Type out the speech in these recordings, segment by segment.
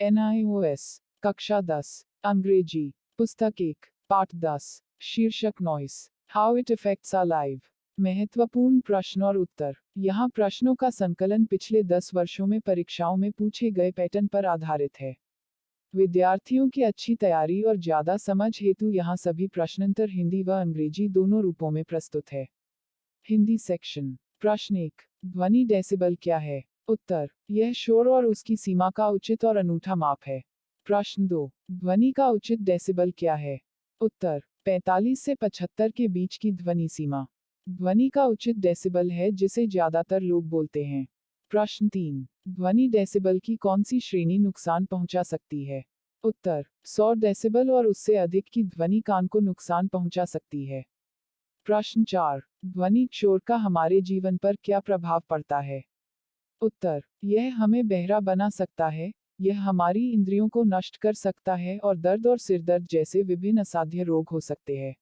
NIOS कक्षा 10 अंग्रेजी पुस्तक 1 पाठ 10 शीर्षक noise how it affects our life. महत्वपूर्ण प्रश्न और उत्तर। यहाँ प्रश्नों का संकलन पिछले 10 वर्षों में परीक्षाओं में पूछे गए पैटर्न पर आधारित है। विद्यार्थियों की अच्छी तैयारी और ज्यादा समझ हेतु यहाँ सभी प्रश्नोत्तर हिंदी व अंग्रेजी दोनों रूपों में प्रस्तुत है। हिंदी सेक्शन। प्रश्न 1 ध्वनि डेसिबल क्या है? उत्तर यह शोर और उसकी सीमा का उचित और अनूठा माप है। प्रश्न 2 ध्वनि का उचित डेसिबल क्या है? उत्तर 45 से 75 के बीच की ध्वनि सीमा ध्वनि का उचित डेसिबल है जिसे ज्यादातर लोग बोलते हैं। प्रश्न 3 ध्वनि डेसिबल की कौन सी श्रेणी नुकसान पहुंचा सकती है? उत्तर 100 डेसिबल और उससे अधिक की ध्वनि कान को नुकसान पहुंचा सकती है। प्रश्न 4 ध्वनि शोर का हमारे जीवन पर क्या प्रभाव पड़ता है? उत्तर यह हमें बहरा बना सकता है, यह हमारी इंद्रियों को नष्ट कर सकता है और दर्द और सिरदर्द जैसे विभिन्न असाध्य रोग हो सकते हैं।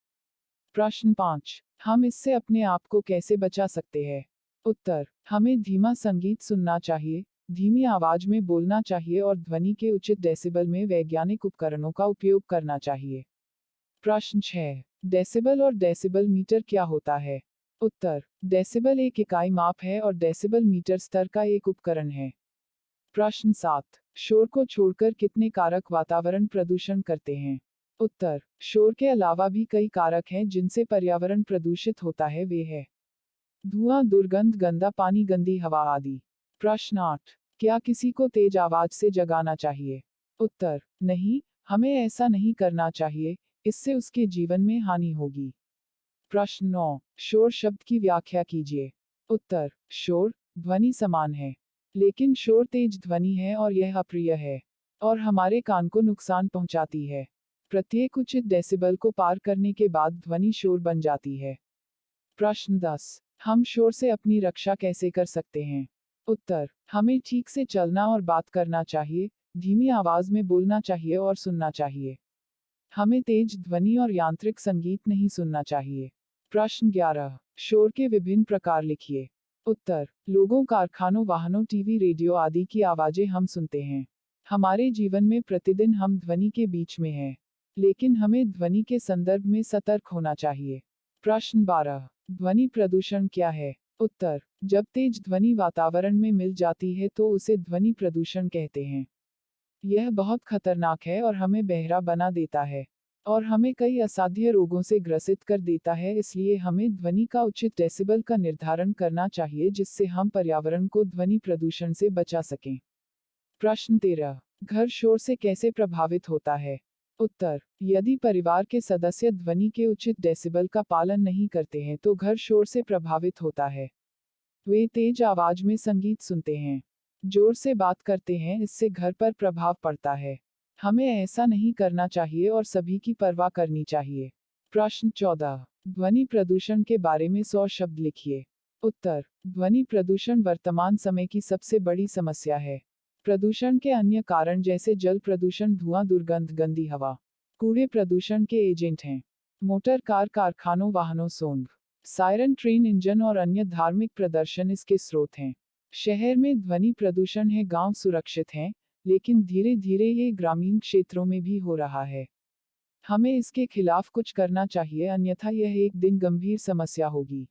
प्रश्न 5 हम इससे अपने आप को कैसे बचा सकते हैं? उत्तर हमें धीमा संगीत सुनना चाहिए, धीमी आवाज में बोलना चाहिए और ध्वनि के उचित डेसिबल में वैज्ञानिक उपकरणों का उपयोग करना चाहिए। प्रश्न 6 डेसिबल और डेसिबल मीटर क्या होता है? उत्तर डेसिबल एक इकाई माप है और डेसिबल मीटर स्तर का एक उपकरण है। प्रश्न 7 शोर को छोड़कर कितने कारक वातावरण प्रदूषण करते हैं? उत्तर शोर के अलावा भी कई कारक हैं जिनसे पर्यावरण प्रदूषित होता है, वे है धुआं, दुर्गंध, गंदा पानी, गंदी हवा आदि। प्रश्न 8 क्या किसी को तेज आवाज से जगाना चाहिए? उत्तर नहीं, हमें ऐसा नहीं करना चाहिए, इससे उसके जीवन में हानि होगी। प्रश्न 9 शोर शब्द की व्याख्या कीजिए। उत्तर शोर ध्वनि समान है, लेकिन शोर तेज ध्वनि है और यह अप्रिय है और हमारे कान को नुकसान पहुंचाती है। प्रत्येक उचित डेसिबल को पार करने के बाद ध्वनि शोर बन जाती है। प्रश्न 10 हम शोर से अपनी रक्षा कैसे कर सकते हैं? उत्तर हमें ठीक से चलना और बात करना चाहिए, धीमी आवाज में बोलना चाहिए और सुनना चाहिए। हमें तेज ध्वनि और यांत्रिक संगीत नहीं सुनना चाहिए। प्रश्न 11 शोर के विभिन्न प्रकार लिखिए। उत्तर लोगों, कारखानों, वाहनों, टीवी, रेडियो आदि की आवाजें हम सुनते हैं। हमारे जीवन में प्रतिदिन हम ध्वनि के बीच में हैं, लेकिन हमें ध्वनि के संदर्भ में सतर्क होना चाहिए। प्रश्न 12 ध्वनि प्रदूषण क्या है? उत्तर जब तेज ध्वनि वातावरण में मिल जाती है तो उसे ध्वनि प्रदूषण कहते हैं। यह बहुत खतरनाक है और हमें बहरा बना देता है और हमें कई असाध्य रोगों से ग्रसित कर देता है, इसलिए हमें ध्वनि का उचित डेसिबल का निर्धारण करना चाहिए जिससे हम पर्यावरण को ध्वनि प्रदूषण से बचा सकें। प्रश्न 13 घर शोर से कैसे प्रभावित होता है? उत्तर यदि परिवार के सदस्य ध्वनि के उचित डेसिबल का पालन नहीं करते हैं तो घर शोर से प्रभावित होता है। वे तेज आवाज में संगीत सुनते हैं, जोर से बात करते हैं, इससे घर पर प्रभाव पड़ता है। हमें ऐसा नहीं करना चाहिए और सभी की परवाह करनी चाहिए। प्रश्न 14 ध्वनि प्रदूषण के बारे में 100 शब्द लिखिए। उत्तर ध्वनि प्रदूषण वर्तमान समय की सबसे बड़ी समस्या है। प्रदूषण के अन्य कारण जैसे जल प्रदूषण, धुआं, दुर्गंध, गंदी हवा, कूड़े प्रदूषण के एजेंट हैं। मोटर कार, कारखानों, वाहनों, सोंग, सायरन, ट्रेन इंजन और अन्य धार्मिक प्रदर्शन इसके स्रोत हैं। शहर में ध्वनि प्रदूषण है, गांव सुरक्षित हैं, लेकिन धीरे धीरे ये ग्रामीण क्षेत्रों में भी हो रहा है। हमें इसके खिलाफ कुछ करना चाहिए, अन्यथा यह एक दिन गंभीर समस्या होगी।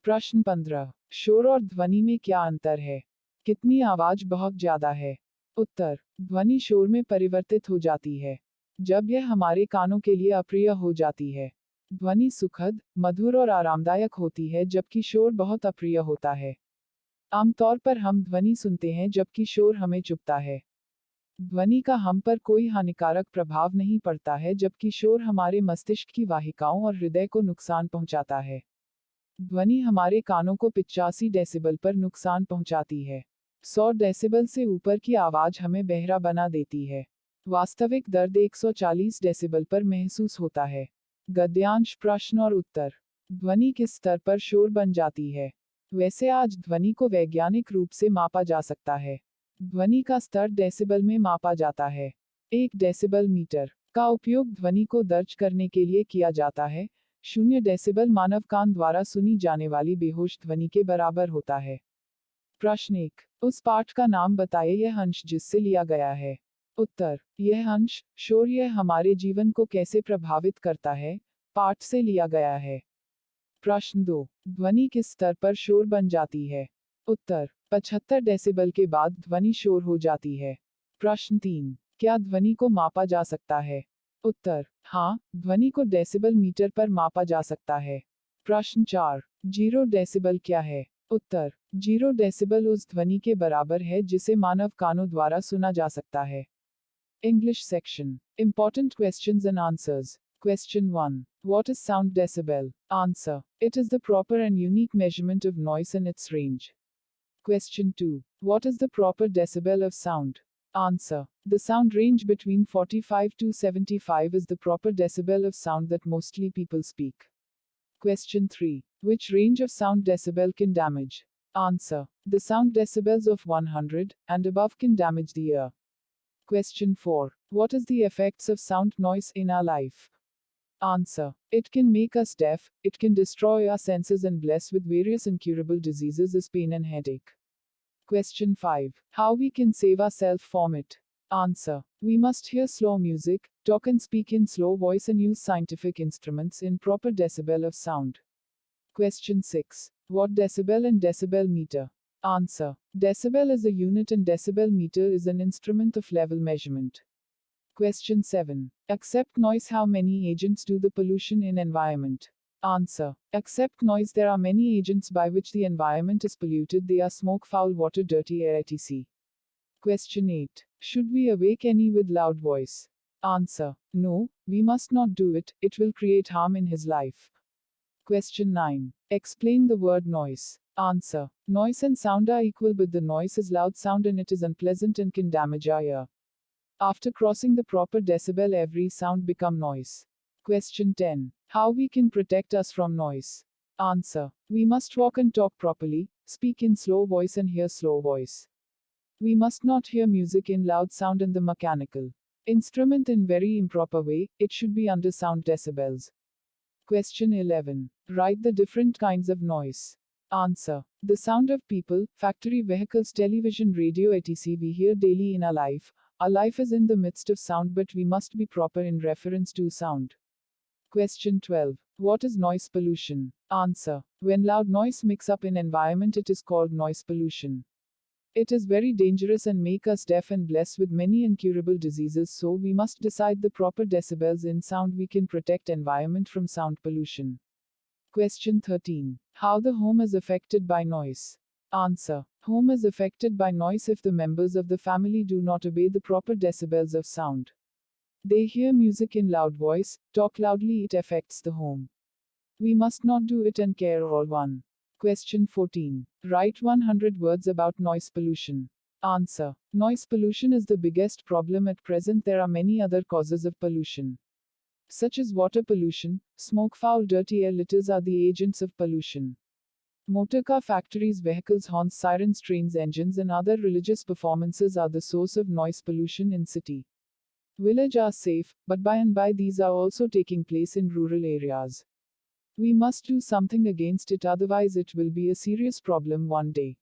प्रश्न 15 शोर और ध्वनि में क्या अंतर है? कितनी आवाज बहुत ज्यादा है? उत्तर ध्वनि शोर में परिवर्तित हो जाती है जब यह हमारे कानों के लिए अप्रिय हो जाती है। ध्वनि सुखद, मधुर और आरामदायक होती है जबकि शोर बहुत अप्रिय होता है। आमतौर पर हम ध्वनि सुनते हैं जबकि शोर हमें चुभता है। ध्वनि का हम पर कोई हानिकारक प्रभाव नहीं पड़ता है जबकि शोर हमारे मस्तिष्क की वाहिकाओं और हृदय को नुकसान पहुंचाता है। ध्वनि हमारे कानों को 85 डेसिबल पर नुकसान पहुंचाती है। 100 डेसिबल से ऊपर की आवाज हमें बहरा बना देती है। वास्तविक दर्द 140 डेसिबल पर महसूस होता है। गद्यांश प्रश्न और उत्तर। ध्वनि किस स्तर पर शोर बन जाती है? वैसे आज ध्वनि को वैज्ञानिक रूप से मापा जा सकता है। ध्वनि का स्तर डेसिबल में मापा जाता है। 1 डेसिबल मीटर का उपयोग ध्वनि को दर्ज करने के लिए किया जाता है। 0 डेसिबल मानव कान द्वारा सुनी जाने वाली बेहोश ध्वनि के बराबर होता है। प्रश्न 1 उस पाठ का नाम बताइए, यह अंश जिससे लिया गया है। उत्तर, यह अंश, शोर यह हमारे जीवन को कैसे प्रभावित करता है, पाठ से लिया गया है। प्रश्न 2, ध्वनि किस स्तर पर शोर बन जाती है? उत्तर, 75 डेसिबल के बाद ध्वनि शोर हो जाती है। प्रश्न 3, क्या ध्वनि को मापा जा सकता है? उत्तर, हाँ, ध्वनि को डेसिबल मीटर पर मापा जा सकता है। प्रश्न 4, 0 डेसिबल क्या है? उत्तर, 0 डेसिबल उस ध्वनि के बराबर है जिसे मानव कानों द्वारा सुना जा सकता है। English section. Important questions and answers. Question 1. What is sound decibel? Answer. It is the proper and unique measurement of noise and its range. Question 2. What is the proper decibel of sound? Answer. The sound range between 45 to 75 is the proper decibel of sound that mostly people speak. Question 3. Which range of sound decibel can damage? Answer. The sound decibels of 100 and above can damage the ear. Question 4. What is the effects of sound noise in our life? Answer. It can make us deaf, it can destroy our senses and bless with various incurable diseases as pain and headache. Question 5. How we can save ourselves from it? Answer. We must hear slow music, talk and speak in slow voice and use scientific instruments in proper decibel of sound. Question 6. What decibel and decibel meter? Answer. Decibel is a unit and decibel meter is an instrument of level measurement. Question 7. Except noise, how many agents do the pollution in environment? Answer. Except noise, there are many agents by which the environment is polluted. They are smoke, foul water, dirty air, etc. Question 8. Should we awake any with loud voice? Answer. No, we must not do it, it will create harm in his life. Question 9. Explain the word noise. Answer. Noise and sound are equal, but the noise is loud sound and it is unpleasant and can damage our ear. After crossing the proper decibel, every sound become noise. Question 10. How we can protect us from noise? Answer. We must walk and talk properly, speak in slow voice and hear slow voice. We must not hear music in loud sound and the mechanical instrument in very improper way, it should be under sound decibels. Question 11. Write the different kinds of noise. Answer. The sound of people, factory vehicles, television, radio, etc. we hear daily in our life. Our life is in the midst of sound, but we must be proper in reference to sound. Question 12. What is noise pollution? Answer. When loud noise mix up in environment, it is called noise pollution. It is very dangerous and make us deaf and blessed with many incurable diseases, so we must decide the proper decibels in sound we can protect environment from sound pollution. Question 13. How the home is affected by noise? Answer. Home is affected by noise if the members of the family do not obey the proper decibels of sound. They hear music in loud voice, talk loudly, it affects the home. We must not do it and care all one. Question 14. Write 100 words about noise pollution. Answer. Noise pollution is the biggest problem at present. There are many other causes of pollution, such as water pollution, smoke, foul, dirty air, litters are the agents of pollution. Motorcar factories, vehicles, horns, sirens, trains, engines and other religious performances are the source of noise pollution in city. Village are safe, but by and by these are also taking place in rural areas. We must do something against it, otherwise it will be a serious problem one day.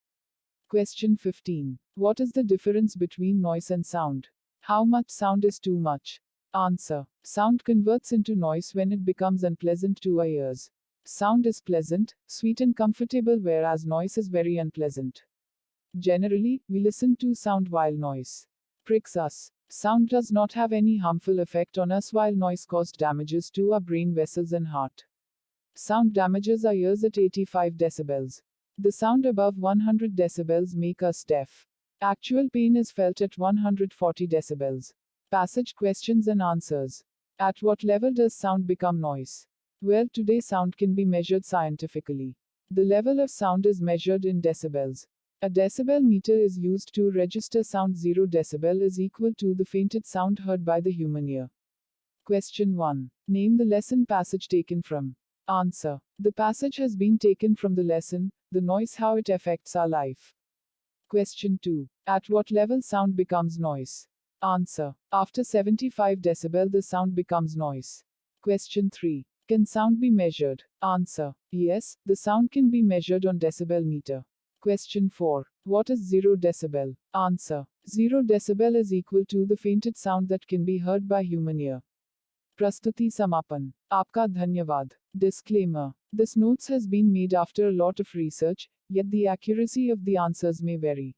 Question 15. What is the difference between noise and sound? How much sound is too much? Answer. Sound converts into noise when it becomes unpleasant to our ears. Sound is pleasant, sweet and comfortable, whereas noise is very unpleasant. Generally, we listen to sound while noise pricks us. Sound does not have any harmful effect on us, while noise caused damages to our brain vessels and heart. Sound damages our ears at 85 decibels. The sound above 100 decibels make us deaf. Actual pain is felt at 140 decibels. Passage questions and answers. At what level does sound become noise? Well, today sound can be measured scientifically. The level of sound is measured in decibels. A decibel meter is used to register sound. 0 decibel is equal to the fainted sound heard by the human ear. Question 1. Name the lesson passage taken from. Answer. The passage has been taken from the lesson, The Noise, How It Affects Our Life. Question 2. At what level sound becomes noise? Answer. After 75 decibel the sound becomes noise. Question 3. Can sound be measured? Answer. Yes, the sound can be measured on decibel meter. Question 4. What is 0 decibel? Answer. 0 decibel is equal to the faintest sound that can be heard by human ear. प्रस्तुति समापन. आपका धन्यवाद. Disclaimer. This notes has been made after a lot of research, yet the accuracy of the answers may vary.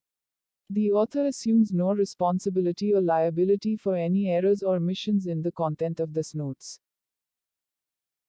The author assumes no responsibility or liability for any errors or omissions in the content of this notes.